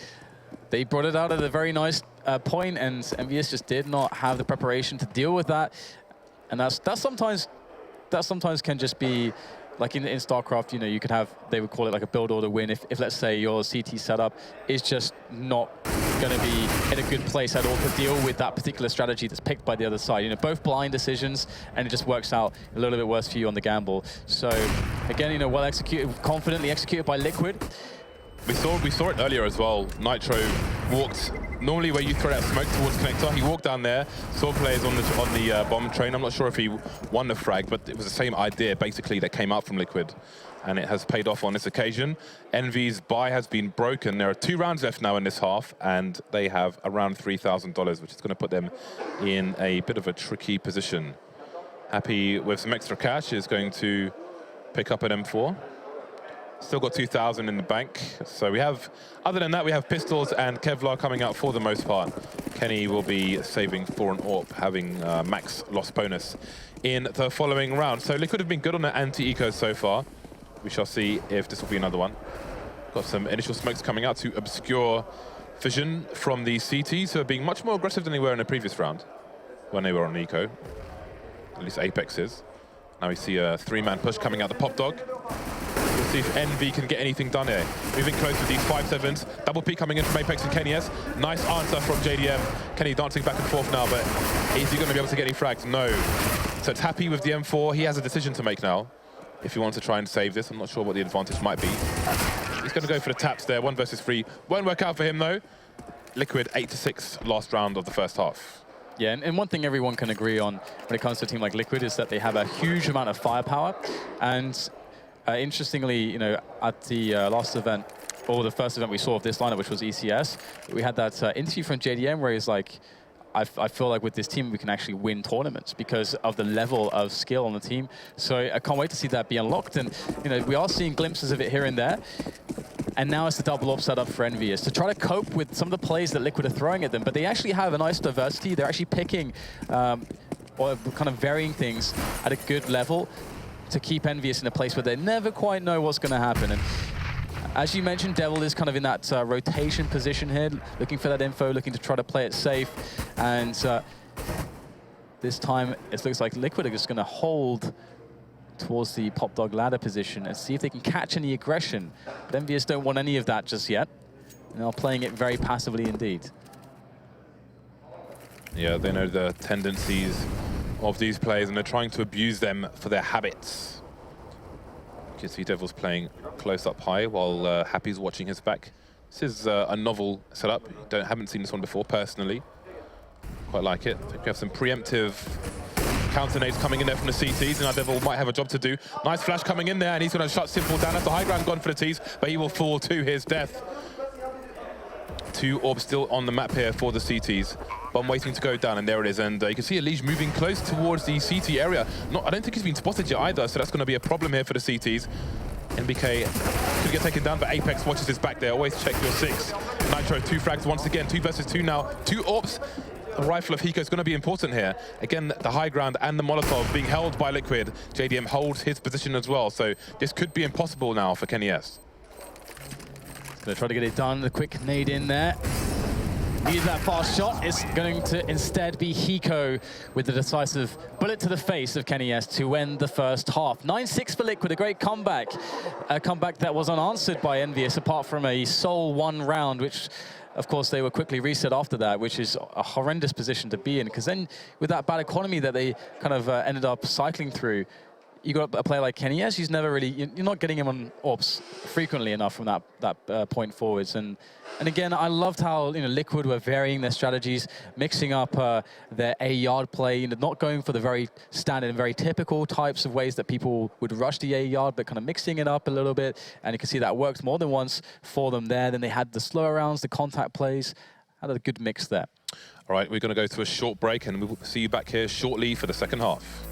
they brought it out at a very nice point, and EnVyUs just did not have the preparation to deal with that. And that sometimes can just be, like in StarCraft, you could have, they would call it like a build order win if let's say your CT setup is just not going to be in a good place at all to deal with that particular strategy that's picked by the other side. Both blind decisions, and it just works out a little bit worse for you on the gamble. So again, well executed, confidently executed by Liquid. We saw it earlier as well. Nitro walked normally where you throw that smoke towards connector, he walked down there, saw players on the bomb train. I'm not sure if he won the frag, but it was the same idea basically that came out from Liquid, and it has paid off on this occasion. EnVyUs' buy has been broken. There are 2 rounds left now in this half, and they have around $3,000, which is going to put them in a bit of a tricky position. Happy with some extra cash is going to pick up an M4. Still got 2,000 in the bank. So we have, other than that, we have pistols and Kevlar coming out for the most part. Kenny will be saving for an AWP, having max loss bonus in the following round. So Liquid have been good on the anti-eco so far. We shall see if this will be another one. Got some initial smokes coming out to obscure vision from the CTs, who are being much more aggressive than they were in the previous round when they were on eco. At least Apex is. Now we see a 3-man push coming out the pop dog. We'll see if EnVy can get anything done here. Moving close with these 5-7s. Double P coming in from Apex and Kenny S. Nice answer from JDM. Kenny dancing back and forth now, but is he going to be able to get any frags? No. So it's Happy with the M4. He has a decision to make now. If he wants to try and save this, I'm not sure what the advantage might be. He's going to go for the taps there. 1 versus 3. Won't work out for him though. Liquid 8-6 last round of the first half. Yeah, and one thing everyone can agree on when it comes to a team like Liquid is that they have a huge amount of firepower. And interestingly, you know, at the last event, or the first event we saw of this lineup, which was ECS, we had that interview from JDM where he's like, I feel like with this team we can actually win tournaments because of the level of skill on the team. So I can't wait to see that be unlocked. And you know, we are seeing glimpses of it here and there. And now it's the double op setup for EnVyUs to try to cope with some of the plays that Liquid are throwing at them. But they actually have a nice diversity. They're actually picking or kind of varying things at a good level to keep EnVyUs in a place where they never quite know what's going to happen. And as you mentioned, Devil is kind of in that rotation position here, looking for that info, looking to try to play it safe. And this time, it looks like Liquid are just going to hold towards the pop dog ladder position and see if they can catch any aggression. But EnVyUs don't want any of that just yet. And they're playing it very passively indeed. Yeah, they know the tendencies of these players and they're trying to abuse them for their habits. You can see Devil's playing close up high while Happy's watching his back. This is a novel setup. Haven't seen this one before personally. Quite like it. I think we have some preemptive counter nades coming in there from the CTs, and our Devil might have a job to do. Nice flash coming in there, and he's going to shut Simple down. That's the high ground gone for the T's, but he will fall to his death. 2 orbs still on the map here for the CTs. Bomb waiting to go down, and there it is. And you can see Elige moving close towards the CT area. I don't think he's been spotted yet either, so that's going to be a problem here for the CTs. NBK could get taken down, but Apex watches his back there. Always check your 6. Nitro, 2 frags once again. 2 versus 2 now. 2 orbs. A rifle of Hiko is going to be important here. Again, the high ground and the Molotov being held by Liquid. JDM holds his position as well, so this could be impossible now for Kenny S. Going to try to get it done. The quick nade in there. Needs that fast shot. It's going to instead be Hiko with the decisive bullet to the face of Kenny S to end the first half. 9-6 for Liquid, a great comeback. A comeback that was unanswered by EnVyUs, apart from a sole 1 round, which of course they were quickly reset after that, which is a horrendous position to be in, because then with that bad economy that they kind of ended up cycling through, you got a player like Kenny S, he's never really, you're not getting him on AWPs frequently enough from that point forwards. And again, I loved how Liquid were varying their strategies, mixing up their A yard play, not going for the very standard and very typical types of ways that people would rush the A yard, but kind of mixing it up a little bit. And you can see that worked more than once for them there. Then they had the slower rounds, the contact plays, had a good mix there. All right, we're going to go to a short break, and we'll see you back here shortly for the second half.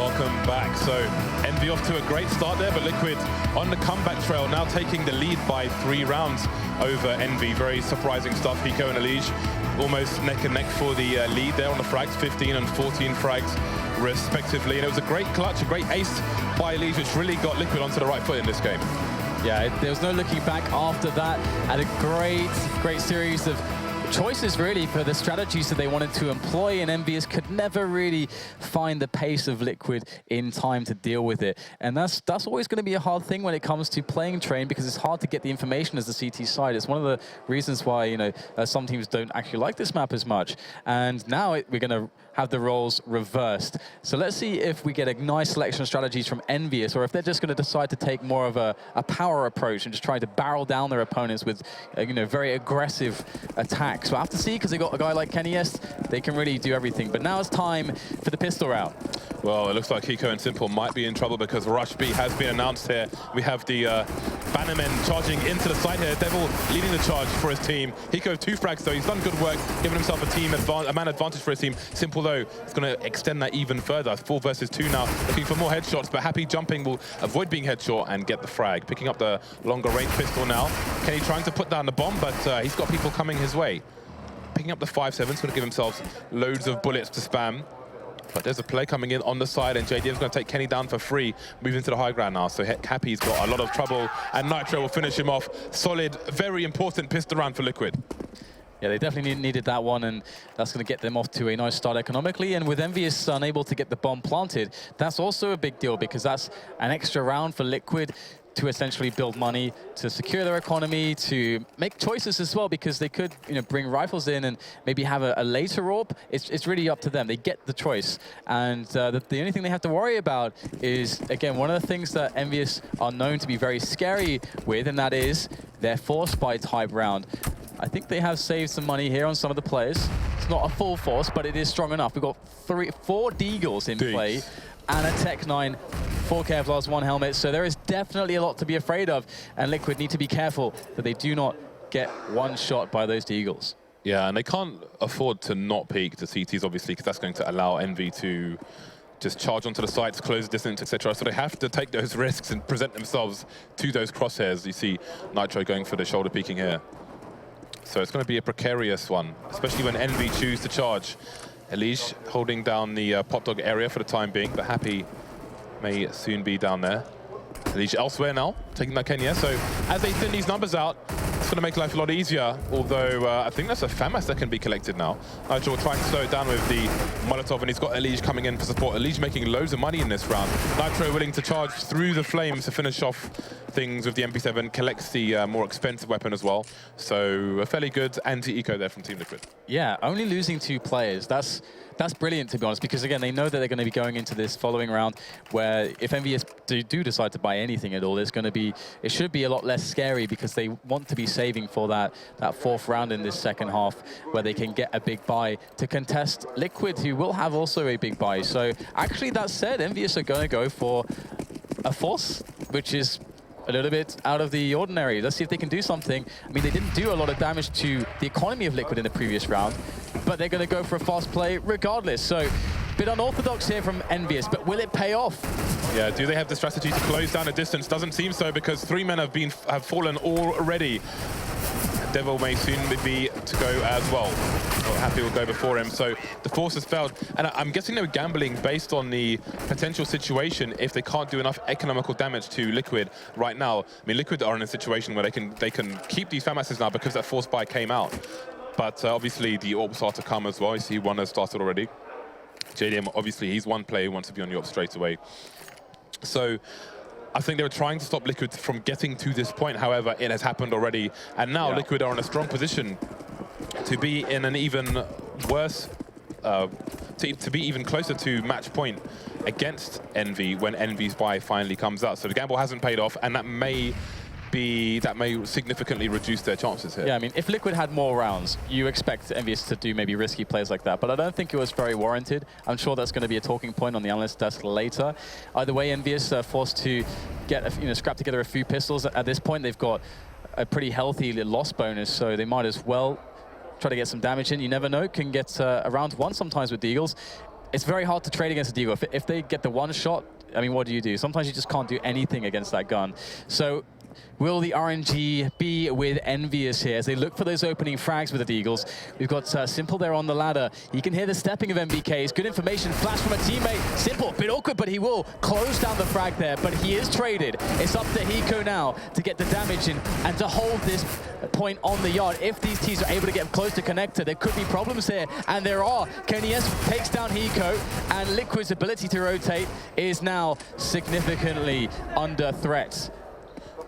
Welcome back. So Envy off to a great start there, but Liquid on the comeback trail, now taking the lead by 3 rounds over Envy. Very surprising stuff. Hiko and Elige almost neck and neck for the lead there on the frags, 15 and 14 frags respectively. And it was a great clutch, a great ace by Elige, which really got Liquid onto the right foot in this game. Yeah, there was no looking back after that, and a great series of choices really for the strategies that they wanted to employ, and EnVyUs could never really find the pace of Liquid in time to deal with it. And that's always going to be a hard thing when it comes to playing Train, because it's hard to get the information as the CT side. It's one of the reasons why, you know, some teams don't actually like this map as much. And now we're going to have the roles reversed. So let's see if we get a nice selection of strategies from EnVyUs, or if they're just going to decide to take more of a power approach and just try to barrel down their opponents with, you know, very aggressive attacks. So I have to see, because they got a guy like Kennyest, they can really do everything. But now it's time for the pistol round. Well, it looks like Hiko and Simple might be in trouble, because Rush B has been announced here. We have the Bannermen charging into the side here. Devil leading the charge for his team. Hiko 2 frags though. He's done good work, giving himself a man advantage for his team. Simple though is going to extend that even further. 4 versus 2 now, looking for more headshots, but Happy jumping will avoid being headshot and get the frag. Picking up the longer range pistol now. Kenny trying to put down the bomb, but he's got people coming his way. Picking up the 5.7's going to give himself loads of bullets to spam. But there's a play coming in on the side, and JDM's going to take Kenny down for free, moving to the high ground now. So Happy's got a lot of trouble, and Nitro will finish him off. Solid, very important pistol round for Liquid. Yeah, they definitely needed that one, and that's going to get them off to a nice start economically. And with EnVyUs unable to get the bomb planted, that's also a big deal, because that's an extra round for Liquid to essentially build money, to secure their economy, to make choices as well, because they could, you know, bring rifles in and maybe have a later AWP. It's really up to them. They get the choice. And the only thing they have to worry about is, again, one of the things that EnVyUs are known to be very scary with, and that is their force buy type round. I think they have saved some money here on some of the players. It's not a full force, but it is strong enough. We've got 4 Deagles in play, and a Tech 9, 4 Kevlars, 1 helmet. So there is definitely a lot to be afraid of, and Liquid need to be careful that they do not get one shot by those Deagles. Yeah, and they can't afford to not peek the CTs, obviously, because that's going to allow Envy to just charge onto the sites, close distance, etc. So they have to take those risks and present themselves to those crosshairs. You see Nitro going for the shoulder peeking here. So it's going to be a precarious one, especially when Envy choose to charge. Elige holding down the pop dog area for the time being, but Happy may soon be down there. Elige elsewhere now, taking that Kenya. So as they thin these numbers out, it's going to make life a lot easier, although I think that's a FAMAS that can be collected now. Nigel will try and slow it down with the Molotov, and he's got Elige coming in for support. Elige making loads of money in this round. Nitro willing to charge through the flames to finish off things with the MP7, collects the more expensive weapon as well. So a fairly good anti-eco there from Team Liquid. Yeah, only losing 2 players. That's brilliant, to be honest, because again, they know that they're going to be going into this following round where if EnVyUs do decide to buy anything at all, it should be a lot less scary, because they want to be saving for that 4th round in this second half where they can get a big buy to contest Liquid, who will have also a big buy. So actually, that said, EnVyUs are going to go for a force, which is a little bit out of the ordinary. Let's see if they can do something. I mean, they didn't do a lot of damage to the economy of Liquid in the previous round, but they're going to go for a fast play regardless. So a bit unorthodox here from EnVyUs, but will it pay off? Yeah, do they have the strategy to close down a distance? Doesn't seem so, because 3 men have fallen already. Devil may soon be to go as well. Happy will go before him, so the force has failed. And I'm guessing they were gambling based on the potential situation if they can't do enough economical damage to Liquid right now. I mean, Liquid are in a situation where they can keep these FAMASs now because that force buy came out. But obviously the AWPs are to come as well. You see one has started already. JDM, obviously, he's one player who wants to be on the AWP straight away. So I think they were trying to stop Liquid from getting to this point. However, it has happened already. And now Liquid are in a strong position to be in an even worse, to be even closer to match point against Envy when Envy's buy finally comes out. So the gamble hasn't paid off, and that may significantly reduce their chances here. Yeah, I mean, if Liquid had more rounds, you expect EnVyUs to do maybe risky plays like that, but I don't think it was very warranted. I'm sure that's going to be a talking point on the analyst desk later. Either way, EnVyUs are forced to get, scrap together a few pistols. At this point, they've got a pretty healthy loss bonus, so they might as well try to get some damage in. You never know, can get around 1 sometimes with the Eagles. it's very hard to trade against a Deagle. If they get the one shot, I mean, what do? Sometimes you just can't do anything against that gun. So will the RNG be with EnVyUs here as they look for those opening frags with the Deagles? We've got Simple there on the ladder. You can hear the stepping of MBK. It's good information flash from a teammate. Simple, a bit awkward, but he will close down the frag there. But he is traded. It's up to Hiko now to get the damage in and to hold this point on the yard. If these teams are able to get close to connector, there could be problems here, and there are. EnVyUs takes down Hiko, and Liquid's ability to rotate is now significantly under threat.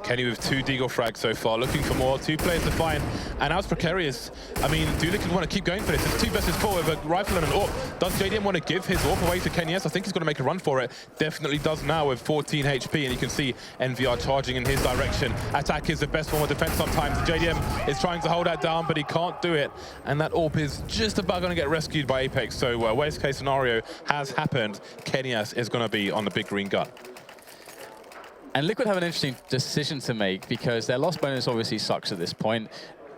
Kenny with 2 Deagle frags so far, looking for more, 2 players to find, and now it's precarious. I mean, do Liquid want to keep going for this? It's 2 versus 4 with a rifle and an AWP. Does JDM want to give his AWP away to EnVyUs? I think he's going to make a run for it. Definitely does now with 14 HP, and you can see EnVyUs charging in his direction. Attack is the best form of defense sometimes. JDM is trying to hold that down, but he can't do it, and that AWP is just about going to get rescued by Apex. So worst case scenario has happened. EnVyUs is going to be on the big green gun. And Liquid have an interesting decision to make because their loss bonus obviously sucks at this point.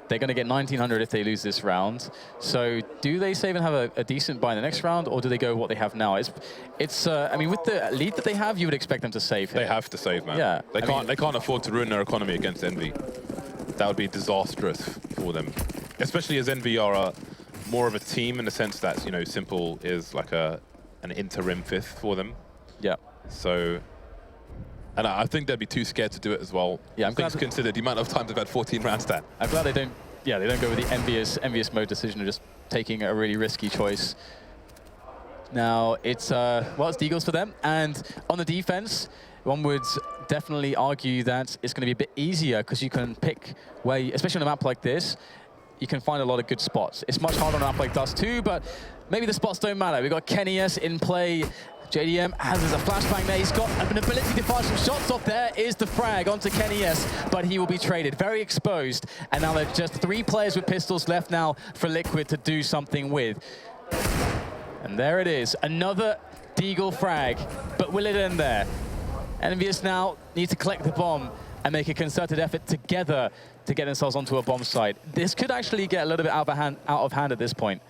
They're going to get 1900 if they lose this round. So do they save and have a decent buy in the next round, or do they go with what they have now? I mean, with the lead that they have, you would expect them to save here. They have to save, man. Yeah, They can't afford to ruin their economy against Envy. That would be disastrous for them, especially as Envy are more of a team in the sense that, you know, Simple is like an interim 5th for them. Yeah. So. And I think they'd be too scared to do it as well. Yeah, I'm glad considered the amount of times they've had 14 rounds stat. I'm glad they don't. Yeah, they don't go with the EnVyUs mode decision of just taking a really risky choice. Now it's well, it's Deagles for them, and on the defense, one would definitely argue that it's going to be a bit easier because you can pick where, especially on a map like this, you can find a lot of good spots. It's much harder on a map like Dust 2, but maybe the spots don't matter. We've got EnVyUs in play. JDM has a flashbang there. He's got an ability to fire some shots off. There is the frag onto EnVyUs, but he will be traded. Very exposed. And now there's just 3 players with pistols left now for Liquid to do something with. And there it is. Another Deagle frag. But will it end there? EnVyUs now need to collect the bomb and make a concerted effort together to get themselves onto a bomb site. This could actually get a little bit out of hand at this point.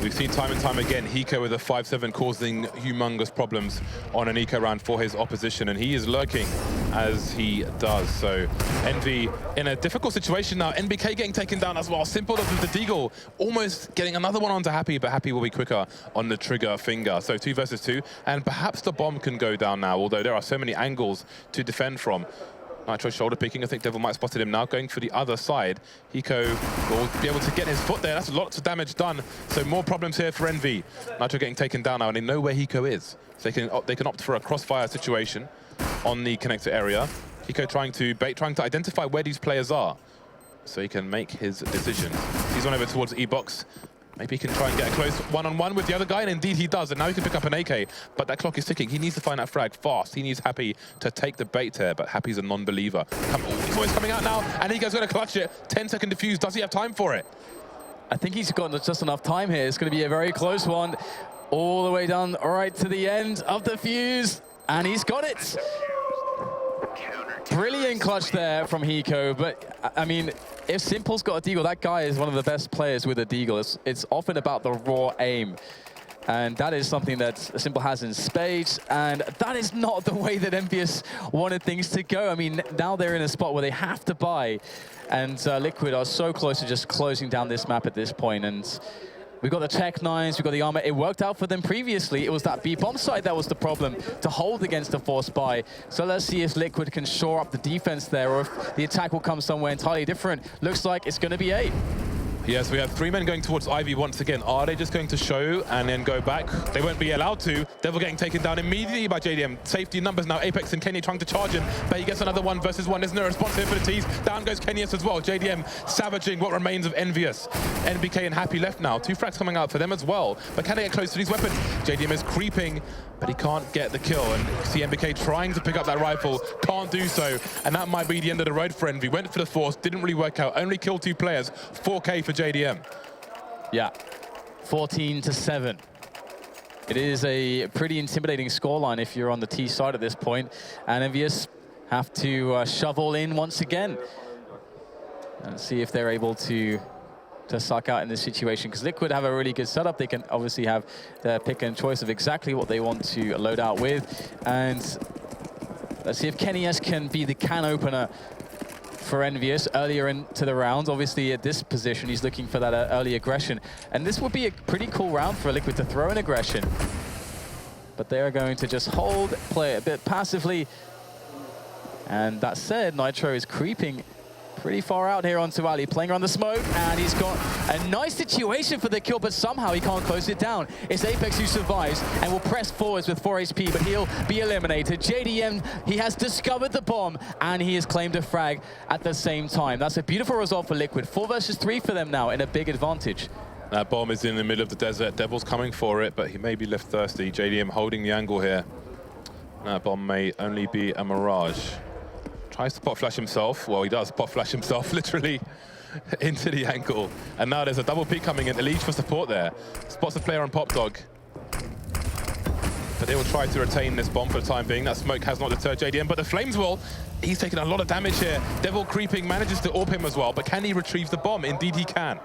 We've seen time and time again Hiko with a 5-7 causing humongous problems on an eco round for his opposition, and he is lurking as he does. So Envy in a difficult situation now. NBK getting taken down as well. Simple with the Deagle, almost getting another one onto Happy, but Happy will be quicker on the trigger finger. So 2 versus 2, and perhaps the bomb can go down now, although there are so many angles to defend from. Nitro shoulder picking. I think Devil might have spotted him now, going for the other side. Hiko will be able to get his foot there. That's lots of damage done. So more problems here for Envy. Nitro getting taken down now, and they know where Hiko is. So they can opt for a crossfire situation on the connector area. Hiko trying to bait, trying to identify where these players are, so he can make his decision. He's on over towards the E-box. Maybe he can try and get a close one-on-one with the other guy, and indeed he does, and now he can pick up an AK, but that clock is ticking. He needs to find that frag fast. He needs Happy to take the bait here, but Happy's a non-believer. He's always coming out now, and Hiko's going to clutch it. 10-second defuse. Does he have time for it? I think he's got just enough time here. It's going to be a very close one, all the way down right to the end of the fuse, and he's got it. Brilliant clutch there from Hiko, but I mean, if Simple's got a Deagle, that guy is one of the best players with a Deagle. It's often about the raw aim, and that is something that Simple has in spades, and that is not the way that EnVyUs wanted things to go. I mean, now they're in a spot where they have to buy, and Liquid are so close to just closing down this map at this point, and we've got the Tech 9s, we've got the armor. It worked out for them previously. It was that B-bomb site that was the problem to hold against a forced buy. So let's see if Liquid can shore up the defense there, or if the attack will come somewhere entirely different. Looks like it's going to be A. Yes, we have 3 men going towards Ivy once again. Are they just going to show and then go back? They won't be allowed to. Devil getting taken down immediately by JDM. Safety numbers now. Apex and Kenny trying to charge him, but he gets another 1 versus 1. There's no response here for the T's. Down goes EnVyUs as well. JDM savaging what remains of EnVyUs. NBK and Happy left now. 2 frags coming out for them as well. But can they get close to these weapons? JDM is creeping, but he can't get the kill. And you see NBK trying to pick up that rifle, can't do so. And that might be the end of the road for Envy. Went for the force, didn't really work out. Only killed 2 players. 4K for JDM. Yeah, 14-7. It is a pretty intimidating scoreline if you're on the T side at this point, and EnVyUs have to shove all in once again and see if they're able to to suck out in this situation, because Liquid have a really good setup. They can obviously have their pick and choice of exactly what they want to load out with. And let's see if EnVyUs can be the can opener for EnVyUs earlier into the round. Obviously, at this position, he's looking for that early aggression. And this would be a pretty cool round for Liquid to throw in aggression. But they are going to just hold, play a bit passively. And that said, Nitro is creeping pretty far out here onto Ali, playing around the smoke, and he's got a nice situation for the kill, but somehow he can't close it down. It's Apex who survives and will press forwards with 4 HP, but he'll be eliminated. JDM, he has discovered the bomb, and he has claimed a frag at the same time. That's a beautiful result for Liquid. 4 versus 3 for them now, in a big advantage. That bomb is in the middle of the desert. Devil's coming for it, but he may be left thirsty. JDM holding the angle here. That bomb may only be a mirage. Tries to pop flash himself. Well, he does pop flash himself, literally, into the angle. And now there's a double peek coming in. Elite for support there. Spots a player on Pop Dog. But they will try to retain this bomb for the time being. That smoke has not deterred JDM, but the Flames will. He's taking a lot of damage here. Devil creeping, manages to AWP him as well, but can he retrieve the bomb? Indeed he can.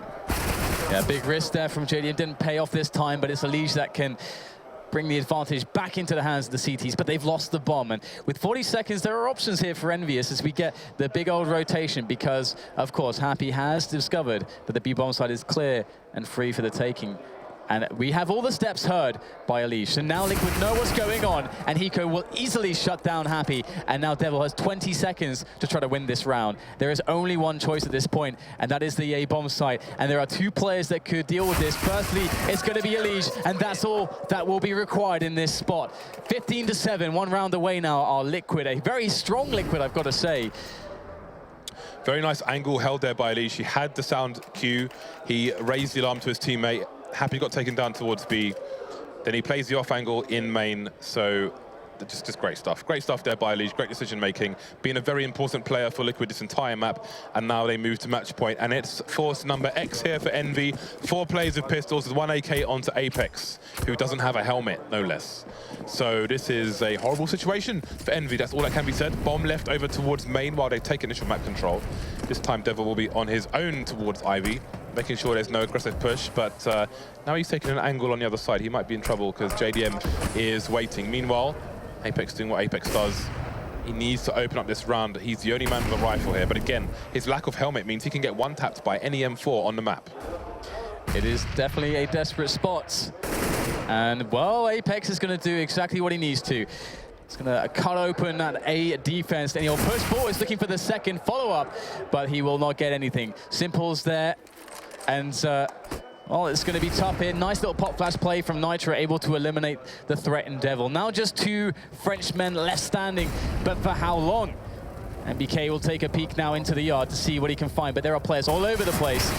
Yeah, big risk there from JDM. Didn't pay off this time, but it's Elige that can bring the advantage back into the hands of the CTs, but they've lost the bomb. And with 40 seconds, there are options here for EnVyUs as we get the big old rotation, because, of course, Happy has discovered that the B-bomb side is clear and free for the taking. And we have all the steps heard by Elige. So now Liquid know what's going on, and Hiko will easily shut down Happy. And now Devil has 20 seconds to try to win this round. There is only one choice at this point, and that is the A-bomb site. And there are 2 players that could deal with this. Firstly, it's going to be Elige, and that's all that will be required in this spot. 15-7, 1 round away now are Liquid. A very strong Liquid, I've got to say. Very nice angle held there by Elige. He had the sound cue. He raised the alarm to his teammate. Happy got taken down towards B. Then he plays the off angle in main. So just great stuff. Great stuff there by Elige. Great decision making. Being a very important player for Liquid this entire map. And now they move to match point. And it's force number X here for Envy. 4 players with pistols with 1 AK onto Apex, who doesn't have a helmet, no less. So this is a horrible situation for Envy. That's all that can be said. Bomb left over towards main while they take initial map control. This time Devil will be on his own towards Ivy, making sure there's no aggressive push, but now he's taking an angle on the other side. He might be in trouble because JDM is waiting. Meanwhile, Apex doing what Apex does. He needs to open up this round. He's the only man with a rifle here, but again, his lack of helmet means he can get one-tapped by any M4 on the map. It is definitely a desperate spot. And, well, Apex is going to do exactly what he needs to. He's going to cut open that A defense, and he'll push forward, looking for the second follow-up, but he will not get anything. Simple's there. And, well, it's going to be tough here. Nice little pop flash play from Nitro, able to eliminate the threat in Devil. Now just 2 Frenchmen left standing, but for how long? And BK will take a peek now into the yard to see what he can find, but there are players all over the place.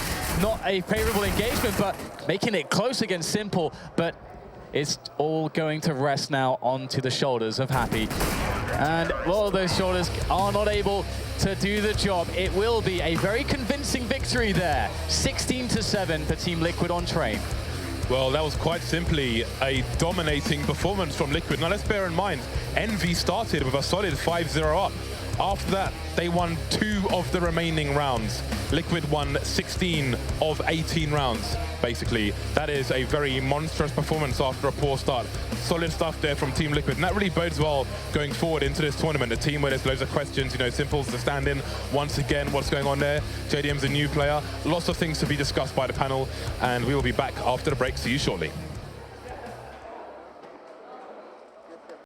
Not a favorable engagement, but making it close against Simple, but it's all going to rest now onto the shoulders of Happy. And, well, those shoulders are not able to do the job. It will be a very convincing victory there. 16-7 for Team Liquid on Train. Well, that was quite simply a dominating performance from Liquid. Now, let's bear in mind, Envy started with a solid 5-0 up. After that, they won 2 of the remaining rounds. Liquid won 16 of 18 rounds, basically. That is a very monstrous performance after a poor start. Solid stuff there from Team Liquid, and that really bodes well going forward into this tournament. A team where there's loads of questions, you know, Simple's the stand-in. Once again, what's going on there? JDM's a new player. Lots of things to be discussed by the panel, and we will be back after the break. See you shortly.